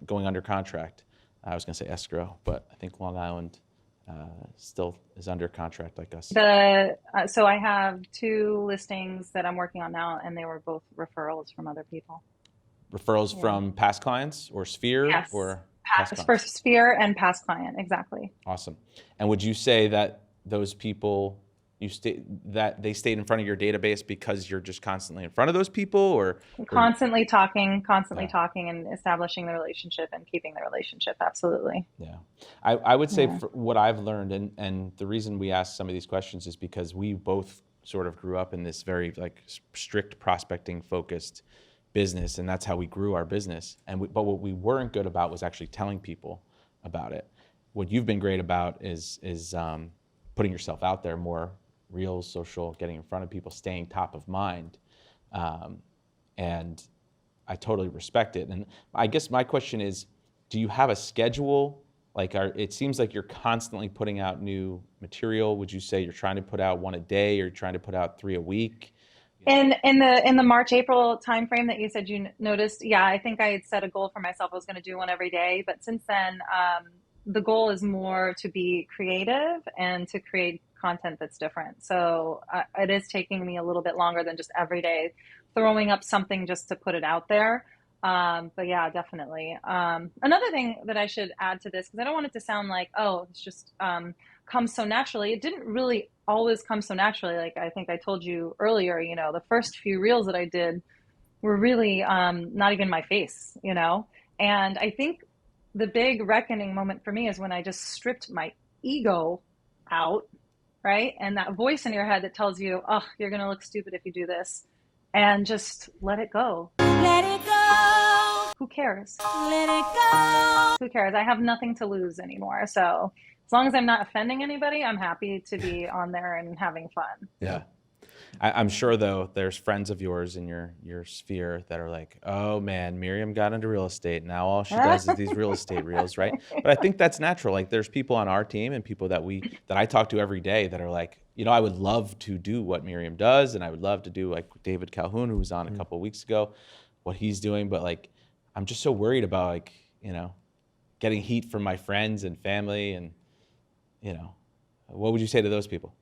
going under contract, I was going to say escrow, but I think Long Island still is under contract like us? So I have 2 listings that I'm working on now, and they were both referrals from other people. Referrals from past clients or Sphere Yes. or past clients? For Sphere and past client, exactly. Awesome. And would you say that those people that they stayed in front of your database because you're just constantly in front of those people, or Constantly talking and establishing the relationship and keeping the relationship? Absolutely. Yeah. I would say for what I've learned, and the reason we ask some of these questions is because we both sort of grew up in this very like strict prospecting focused business, and that's how we grew our business. But what we weren't good about was actually telling people about it. What you've been great about is putting yourself out there more, real, social, getting in front of people, staying top of mind. And I totally respect it. And I guess my question is, do you have a schedule? Like, it seems like you're constantly putting out new material. Would you say you're trying to put out 1 a day, or you're trying to put out 3 a week? In the March-April timeframe that you said you noticed, yeah, I think I had set a goal for myself. I was going to do 1 every day. But since then, the goal is more to be creative and to create content that's different. So it is taking me a little bit longer than just every day throwing up something just to put it out there. But yeah, definitely. Another thing that I should add to this, because I don't want it to sound like, oh, it's just comes so naturally. It didn't really always come so naturally. Like I think I told you earlier, the first few reels that I did were really not even my face, And I think the big reckoning moment for me is when I just stripped my ego out, right? And that voice in your head that tells you, oh, you're going to look stupid if you do this, and just let it go. Let it go. Who cares? Let it go. Who cares? I have nothing to lose anymore. So as long as I'm not offending anybody, I'm happy to be on there and having fun. Yeah. I'm sure, though, there's friends of yours in your sphere that are like, oh, man, Miriam got into real estate. Now all she does is these real estate reels, right? But I think that's natural. Like, there's people on our team and people that I talk to every day that are like, I would love to do what Miriam does, and I would love to do, like, David Calhoun, who was on a couple of weeks ago, what he's doing. But, like, I'm just so worried about, like, getting heat from my friends and family. And, what would you say to those people?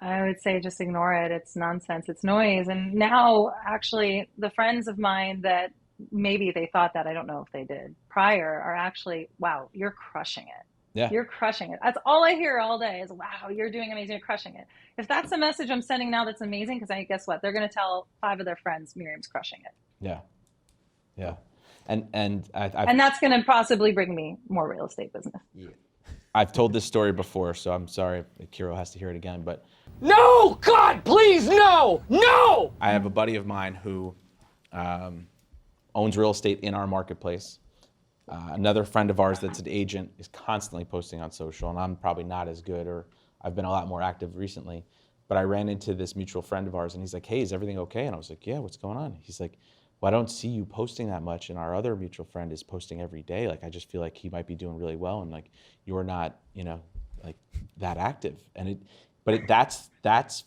I would say just ignore it. It's nonsense. It's noise. And now, actually, the friends of mine that maybe they thought that, I don't know if they did, prior, are actually, wow, you're crushing it. Yeah. You're crushing it. That's all I hear all day is, wow, you're doing amazing. You're crushing it. If that's the message I'm sending now, that's amazing, because guess what? They're going to tell 5 of their friends Miriam's crushing it. Yeah. Yeah. And that's going to possibly bring me more real estate business. Yeah. I've told this story before, so I'm sorry if KIRO has to hear it again, but No! God, please, no! No! I have a buddy of mine who owns real estate in our marketplace. Another friend of ours that's an agent is constantly posting on social, and I'm probably not as good, or I've been a lot more active recently. But I ran into this mutual friend of ours, and he's like, hey, is everything okay? And I was like, yeah, what's going on? He's like, well, I don't see you posting that much, and our other mutual friend is posting every day. Like, I just feel like he might be doing really well, and like you're not, like that active. And that's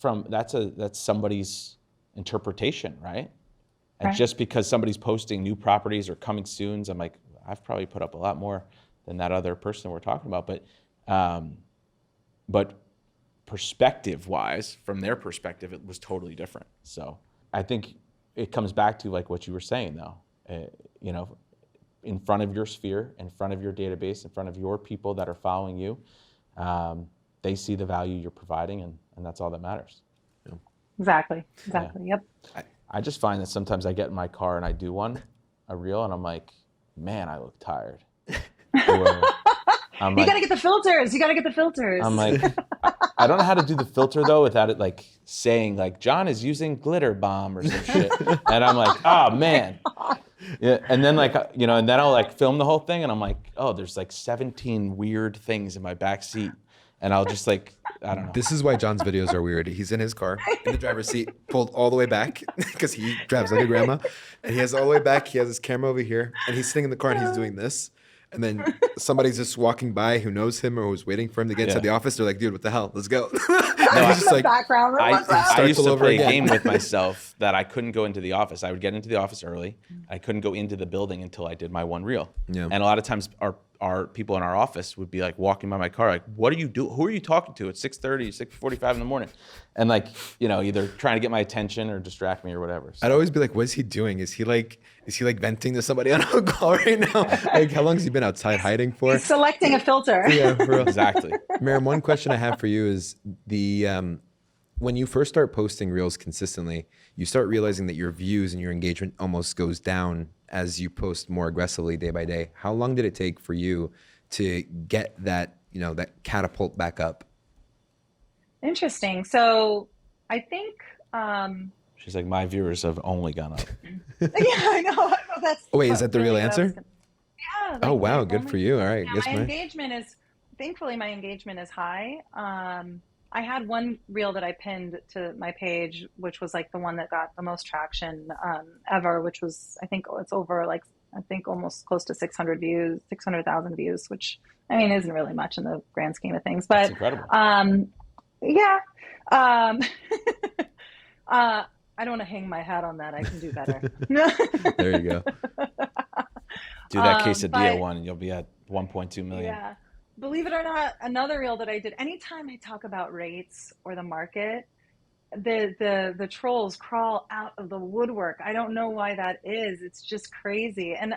somebody's interpretation, right? And Right. just because somebody's posting new properties or coming soons, I'm like, I've probably put up a lot more than that other person we're talking about. But perspective-wise, from their perspective, it was totally different. So I think it comes back to like what you were saying, though. In front of your sphere, in front of your database, in front of your people that are following you, they see the value you're providing, and that's all that matters. Exactly. Yeah. Yep. I just find that sometimes I get in my car and I do a reel, and I'm like, man, I look tired. Or I'm You like, got to get the filters. You got to get the filters. I'm like, I don't know how to do the filter, though, without it like saying like John is using glitter bomb or some shit. And I'm like, oh man. Yeah. And then like, and then I'll like film the whole thing, and I'm like, oh, there's like 17 weird things in my back seat. And I'll just like, I don't know. This is why John's videos are weird. He's in his car, in the driver's seat, pulled all the way back, because he drives like a grandma. And he has all the way back. He has his camera over here, and he's sitting in the car, and he's doing this. And then somebody's just walking by who knows him or who's waiting for him to get inside the office. They're like, dude, what the hell? Let's go. And he's just like, background. I used all to over play a again. game with myself that I couldn't go into the office. I would get into the office early. I couldn't go into the building until I did my one reel. Yeah. And a lot of times our people in our office would be like walking by my car, like, what are you doing? Who are you talking to at 6:30, 6:45 in the morning? And like, either trying to get my attention or distract me or whatever. So, I'd always be like, what is he doing? Is he like venting to somebody on a call right now? Like, how long has he been outside hiding for? He's selecting a filter. Yeah, for real. exactly. Miriam, one question I have for you is when you first start posting reels consistently, you start realizing that your views and your engagement almost goes down as you post more aggressively day by day. How long did it take for you to get that, that catapult back up? Interesting. So I think, She's like, my viewers have only gone up. yeah, I know. That's Oh, wait, is that the real really what I was answer? Yeah. Oh, like, wow. like, Good for you. All right. Yeah, Guess my my engagement is, thankfully, my engagement is high. I had one reel that I pinned to my page, which was like the one that got the most traction ever, which was, I think it's over like, almost close to 600,000 views, which I mean, isn't really much in the grand scheme of things, but That's incredible. yeah. I don't want to hang my hat on that. I can do better. There you go. Do that quesadilla but- one and you'll be at 1.2 million. Yeah. Believe it or not, another reel that I did, anytime I talk about rates or the market, the trolls crawl out of the woodwork. I don't know why that is. It's just crazy. And,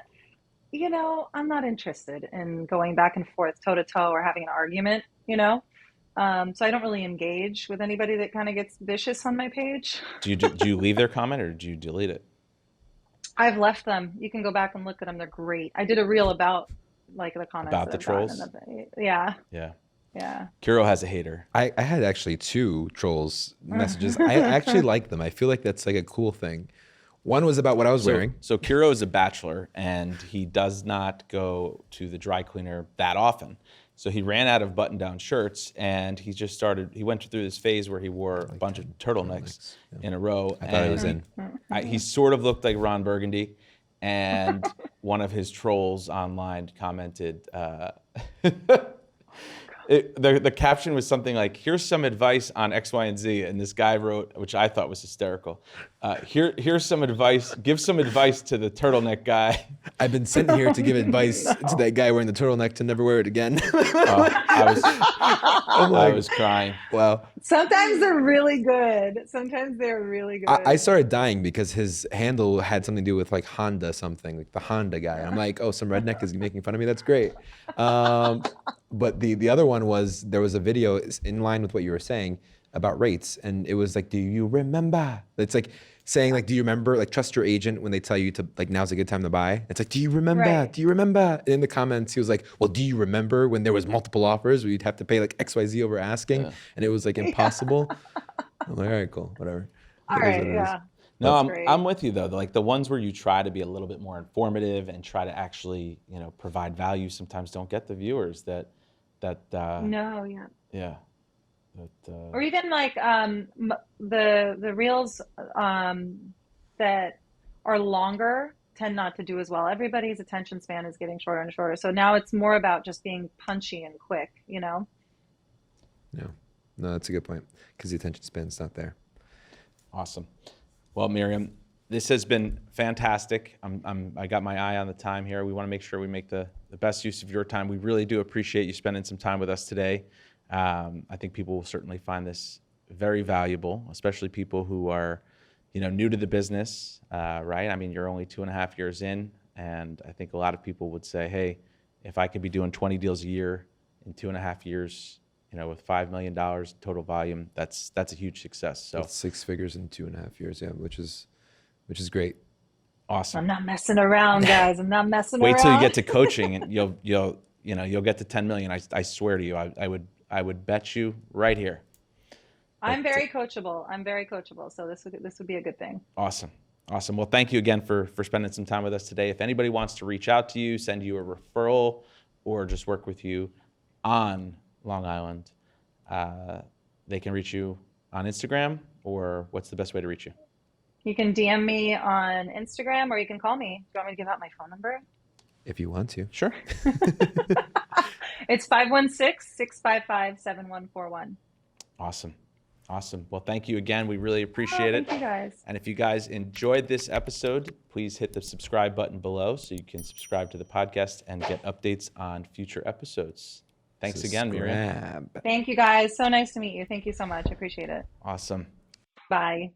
I'm not interested in going back and forth toe to toe or having an argument, so I don't really engage with anybody that kind of gets vicious on my page. Do you leave their comment or do you delete it? I've left them. You can go back and look at them. They're great. I did a reel about like the comments About the that I've gotten trolls? Yeah. Yeah. Yeah. KIRO has a hater. I had actually 2 trolls messages. I actually like them. I feel like that's like a cool thing. One was about what I was wearing. So KIRO is a bachelor and he does not go to the dry cleaner that often. So he ran out of button-down shirts and he went through this phase where he wore a bunch of turtlenecks in a row. I thought it was in. He sort of looked like Ron Burgundy. And one of his trolls online commented, the caption was something like, here's some advice on X, Y, and Z. And this guy wrote, which I thought was hysterical, here's some advice, give some advice to the turtleneck guy. I've been sent here to give advice to that guy wearing the turtleneck to never wear it again. I was crying. Wow. Sometimes they're really good. Sometimes they're really good. I started dying because his handle had something to do with like Honda something, like the Honda guy. I'm like, oh, some redneck is making fun of me. That's great. But the other one was, there was a video in line with what you were saying about rates. And it was like, do you remember? It's like saying like, do you remember, like trust your agent when they tell you to like, now's a good time to buy. It's like, do you remember? Right. Do you remember? In the comments, he was like, well, do you remember when there was multiple offers where you'd have to pay like XYZ over asking? Yeah. And it was like impossible. I'm like, all right, cool, whatever. All right, yeah. No, I'm with you though. Like the ones where you try to be a little bit more informative and try to actually, provide value sometimes don't get the viewers that No, yeah. Yeah. Or even like the reels that are longer tend not to do as well. Everybody's attention span is getting shorter and shorter. So now it's more about just being punchy and quick, No, that's a good point because the attention span's not there. Awesome. Well, Miriam, this has been fantastic. I got my eye on the time here. We want to make sure we make the best use of your time. We really do appreciate you spending some time with us today. I think people will certainly find this very valuable, especially people who are, new to the business, right? I mean, you're only 2.5 years in, and I think a lot of people would say, hey, if I could be doing 20 deals a year in 2.5 years, with $5 million total volume, that's a huge success. So that's 6 figures in 2.5 years, yeah, which is great. Awesome. I'm not messing around, guys. I'm not messing around. Wait till you get to coaching, and you'll get to 10 million. I swear to you, I would bet you right here. I'm very coachable. So this would be a good thing. Awesome. Well, thank you again for spending some time with us today. If anybody wants to reach out to you, send you a referral, or just work with you on Long Island, they can reach you on Instagram, or what's the best way to reach you? You can DM me on Instagram, or you can call me. Do you want me to give out my phone number? If you want to. Sure. It's 516-655-7141. Awesome. Awesome. Well, thank you again. We really appreciate it. Thank you guys. And if you guys enjoyed this episode, please hit the subscribe button below so you can subscribe to the podcast and get updates on future episodes. Thanks again, Miriam. Subscribe. Thank you guys. So nice to meet you. Thank you so much. I appreciate it. Awesome. Bye.